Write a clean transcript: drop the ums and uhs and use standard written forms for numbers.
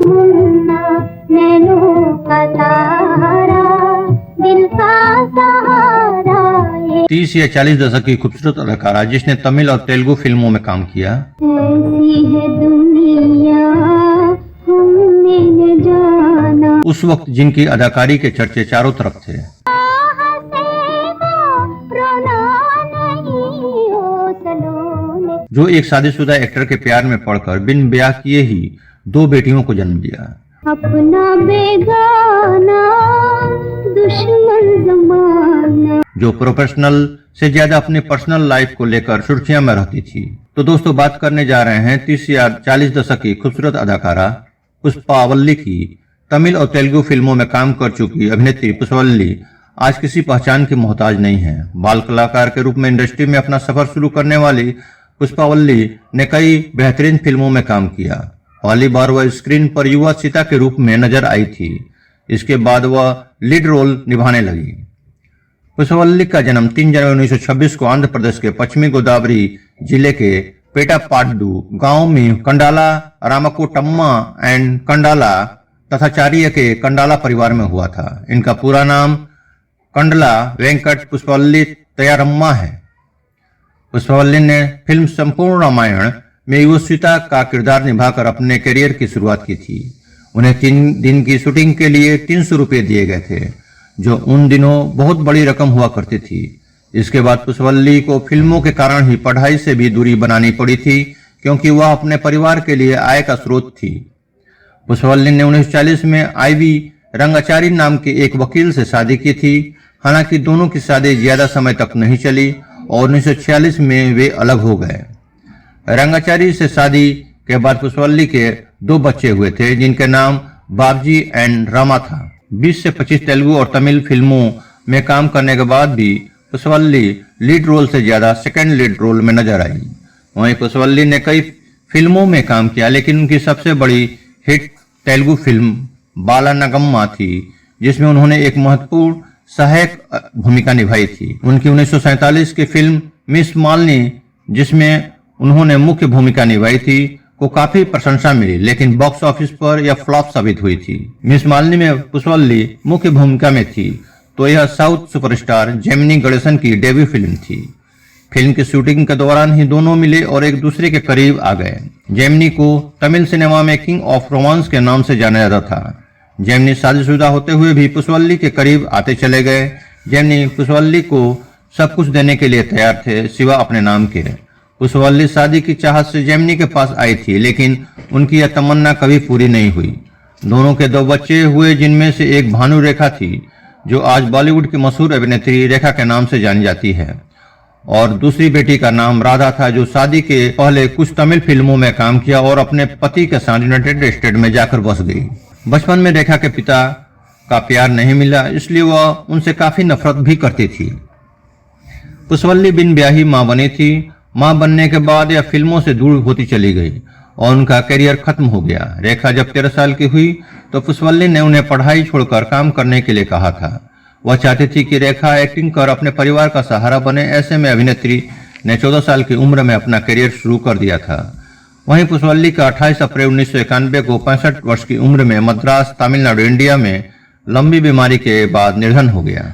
मुन्ना नैनों का तारा, दिल का सहारा। 30 या 40 दशक की खूबसूरत अदाकारा जिसने तमिल और तेलुगु फिल्मों में काम किया। ऐसी है दुनिया हमने न जाना। उस वक्त जिनकी अदाकारी के चर्चे चारों तरफ थे। जो एक शादीशुदा एक्टर के प्यार में पड़कर बिन ब्याह किए ही 2 बेटियों को जन्म दिया। अपना बेगाना दुश्मन जमाना। जो प्रोफेशनल से ज्यादा अपनी पर्सनल लाइफ को लेकर सुर्खियां में रहती थी। तो दोस्तों बात करने जा रहे हैं 30 या 40 दशक की खूबसूरत अदाकारा पुष्पावल्ली की। तमिल और तेलुगु फिल्मों में काम कर चुकी अभिनेत्री पुष्पावल्ली आज किसी पहचान की मोहताज नहीं है। बाल कलाकार के रूप में इंडस्ट्री में अपना सफर शुरू करने वाली पुष्पावल्ली ने कई बेहतरीन फिल्मों में काम किया। पहली बार वह स्क्रीन पर युवा सीता के रूप में नजर आई थी। इसके बाद वह लीड रोल निभाने लगी। पुष्पावल्ली का जन्म 3 जनवरी 1926 को आंध्र प्रदेश के पश्चिमी गोदावरी जिले के पेटापाडू गांव में कंडाला रामकोटम्मा एंड कंडाला तथा चारिय के कंडाला परिवार में हुआ था। इनका पूरा नाम कंडला वेंकट पुष्पावल्ली तयारम्मा है। पुष्पावल्ली ने फिल्म संपूर्ण रामायण में युवा सीता का किरदार निभाकर अपने करियर की शुरुआत की थी। उन्हें 3 दिन की शूटिंग के लिए 300 रुपये दिए गए थे, जो उन दिनों बहुत बड़ी रकम हुआ करती थी। इसके बाद पुष्पावल्ली को फिल्मों के कारण ही पढ़ाई से भी दूरी बनानी पड़ी थी, क्योंकि वह अपने परिवार के लिए आय का स्रोत थी। पुष्पावल्ली ने 1940 में IV रंगाचारी नाम के एक वकील से शादी की थी। हालांकि दोनों की शादी ज्यादा समय तक नहीं चली और 1946 में वे अलग हो गए। रंगाचारी से शादी के बाद पुष्पावल्ली के 2 बच्चे हुए थे, जिनके नाम बाबजी एंड रामा था। 20 से 25 तेलुगु और तमिल फिल्मों में काम करने के बाद भी पुष्पावल्ली लीड रोल से ज्यादा सेकंड लीड रोल में नजर आई। वहीं पुष्पावल्ली ने कई फिल्मों में काम किया, लेकिन उनकी सबसे बड़ी हिट तेलुगु फिल्म बाला नगम्मा थी, जिसमें उन्होंने एक महत्वपूर्ण सहायक भूमिका निभाई थी। उनकी 1947 की फिल्म मिस मालिनी, जिसमें उन्होंने मुख्य भूमिका निभाई थी, को काफी प्रशंसा मिली, लेकिन बॉक्स ऑफिस पर यह फ्लॉप साबित हुई थी। मिस मालिनी में पुष्पावल्ली मुख्य भूमिका में थी, तो यह साउथ सुपरस्टार जेमिनी गणेशन की डेब्यू फिल्म थी। फिल्म की शूटिंग के दौरान ही दोनों मिले और एक दूसरे के करीब आ गए। जेमिनी को तमिल सिनेमा में किंग ऑफ रोमांस के नाम से जाना जाता था। जेमिनी शादीशुदा होते हुए भी पुष्पावल्ली के करीब आते चले गए। जेमिनी पुष्पावल्ली को सब कुछ देने के लिए तैयार थे, सिवा अपने नाम के। पुष्पावल्ली शादी की चाहत से जेमिनी के पास आई थी, लेकिन उनकी यह तमन्ना कभी पूरी नहीं हुई। दोनों के 2 बच्चे हुए, जिनमें से एक भानु रेखा थी, जो आज बॉलीवुड की मशहूर अभिनेत्री रेखा के नाम से जानी जाती है, और दूसरी बेटी का नाम राधा था, जो शादी के पहले कुछ तमिल फिल्मों में काम किया और अपने पति के साथ यूनाइटेड स्टेट में जाकर बस गई। बचपन में रेखा के पिता का प्यार नहीं मिला, इसलिए वह उनसे काफी नफरत भी करती थी। पुष्पावल्ली बिन ब्याही मां बनी थी। मां बनने के बाद यह फिल्मों से दूर होती चली गई और उनका करियर खत्म हो गया। रेखा जब 13 साल की हुई तो पुष्पावल्ली ने उन्हें पढ़ाई छोड़कर काम करने के लिए कहा था। वह चाहती थी कि रेखा एक्टिंग कर अपने परिवार का सहारा बने। ऐसे में अभिनेत्री ने 14 साल की उम्र में अपना करियर शुरू कर दिया था। वहीं पुष्पावल्ली का 28 अप्रैल 1991 को 65 वर्ष की उम्र में मद्रास, तमिलनाडु, इंडिया में लंबी बीमारी के बाद निधन हो गया।